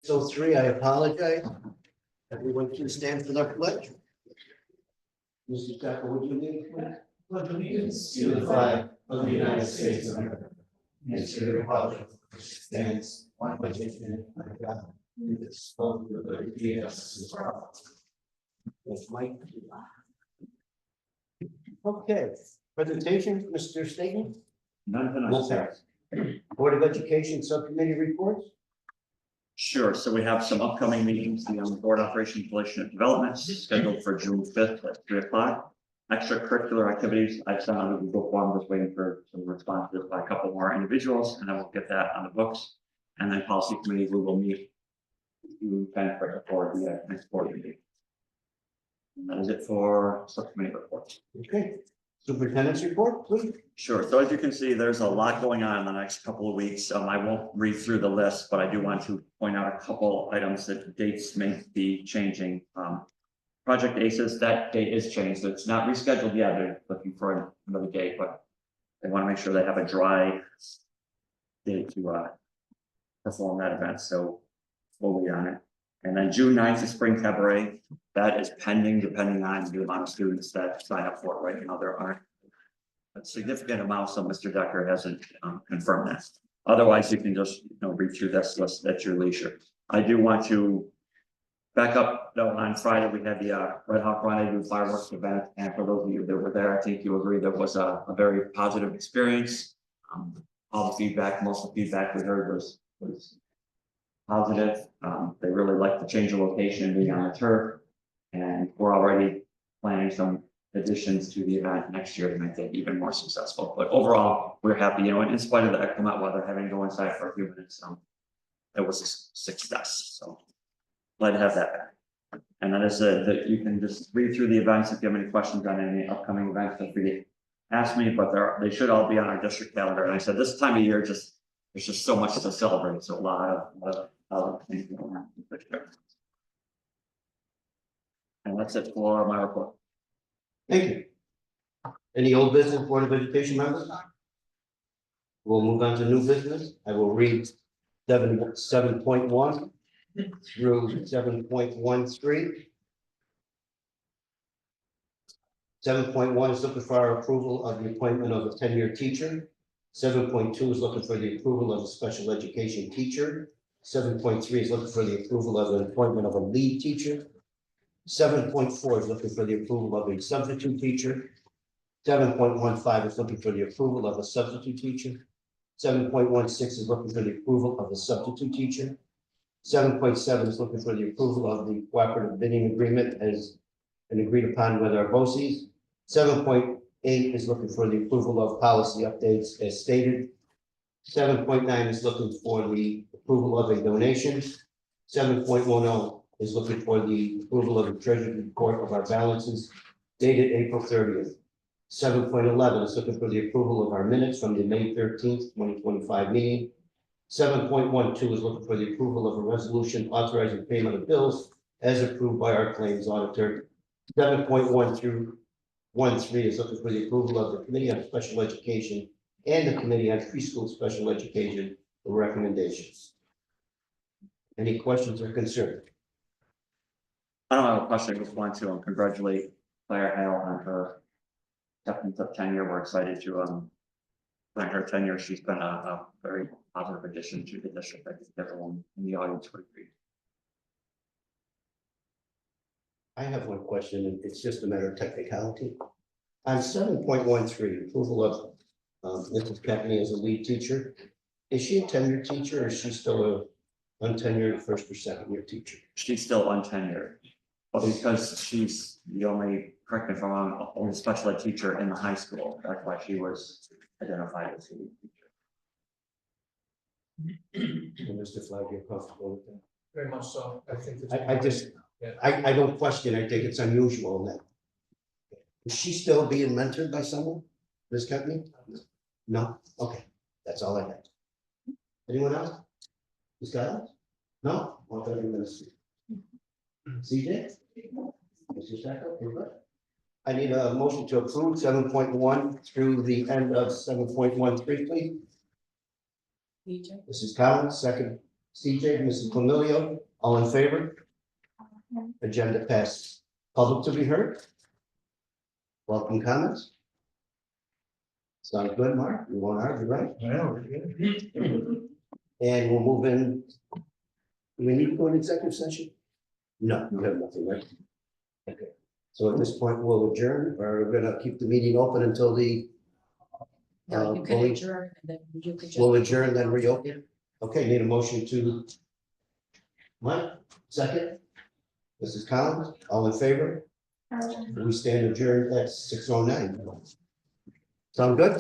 So 3, I apologize. Everyone can stand for their pledge. Mr. Tucker, would you lead, please? Pledge allegiance to the flag of the United States of America and to the republic which stands one nation under God, indivisible, with liberty and justice for all. Yes, Mike. Okay, presentation, Mr. Staton. None tonight. Will pass. Board of Education Subcommittee reports. Sure, so we have some upcoming meetings, the Board Operation Relationship Development scheduled for June 5th at 3 o'clock. Extracurricular activities, I've sent out a Google form, just waiting for some responses by a couple more individuals, and then we'll get that on the books. And then policy committee, we will meet June 10th for the next board meeting. And that is it for subcommittee reports. Okay, superintendent's report, please. Sure. So as you can see, there's a lot going on in the next couple of weeks. I won't read through the list, but I do want to point out a couple items that dates may be changing. Project ACES, that date is changed. So it's not rescheduled yet. They're looking for another date, but they want to make sure they have a dry date to perform that event. So we'll be on it. And then June 9th is Spring Cabaret. That is pending, depending on the amount of students that sign up for it right now. There aren't a significant amount, so Mr. Decker hasn't confirmed that. Otherwise, you can just read through this list at your leisure. I do want to back up though. On Friday, we had the Red Hawk Rendezvous fireworks event, and for those of you that were there, I think you agree that was a very positive experience. All the feedback, most of the feedback we heard was positive. They really liked the change of location, being on the turf, and we're already planning some additions to the event next year to make it even more successful. But overall, we're happy, in spite of the inclement weather, having to go inside for a few minutes, it was a success. So glad to have that back. And that is that you can just read through the events. If you have any questions on any upcoming events, feel free to ask me, but they should all be on our district calendar. And I said, this time of year, there's just so much to celebrate. So a lot of things going on. And that's it for my report. Thank you. Any old business, Board of Education members? We'll move on to new business. I will read 7.1 through 7.13. 7.1 is looking for our approval of the appointment of a tenured teacher. 7.2 is looking for the approval of a special education teacher. 7.3 is looking for the approval of the appointment of a lead teacher. 7.4 is looking for the approval of a substitute teacher. 7.15 is looking for the approval of a substitute teacher. 7.16 is looking for the approval of a substitute teacher. 7.7 is looking for the approval of the cooperative bidding agreement as and agreed upon with our BOCES. 7.8 is looking for the approval of policy updates as stated. 7.9 is looking for the approval of a donation. 7.10 is looking for the approval of the treasury report of our balances dated April 30th. 7.11 is looking for the approval of our minutes from the May 13th, 2025 meeting. 7.12 is looking for the approval of a resolution authorizing payment of bills as approved by our claims auditor. 7.1 through 13 is looking for the approval of the Committee on Special Education and the Committee on Preschool Special Education for recommendations. Any questions or concerns? I don't have a question. I just want to congratulate Claire Hale on her acceptance of tenure. We're excited to thank her tenure. She's been a very positive addition to the district. I think everyone in the audience would agree. I have one question, and it's just a matter of technicality. On 7.13, approval of Mrs. Kempney as a lead teacher, is she a tenured teacher or is she still a untenured first or second year teacher? She's still untenured, but because she's the only, correct me if I'm wrong, only special ed teacher in the high school, that's why she was identified as a lead teacher. Mr. Flagg, you're comfortable with that? Very much so. I think. I don't question. I think it's unusual that. Is she still being mentored by someone? Ms. Kempney? No? Okay, that's all I had. Anyone else? Ms. Giles? No? Well, then I'm gonna see. CJ? Mr. Stacker, you're good. I need a motion to approve 7.1 through the end of 7.13, please. BJ, This is Collins, second CJ, Mrs. Flamilio, all in favor? Agenda passes. Public to be heard? Welcome comments? Sounds good, Mark. You won't argue, right? Well, we're good. And we'll move in. Do we need to go in executive session? No, we have nothing, right? Okay. So at this point, we'll adjourn, or we're gonna keep the meeting open until the. No, you can voting- adjourn and then you can just. We'll adjourn, then reopen. Okay, need a motion to. Mike, second? Mrs. Collins, all in favor? We stand adjourned at 6:09. Sound good?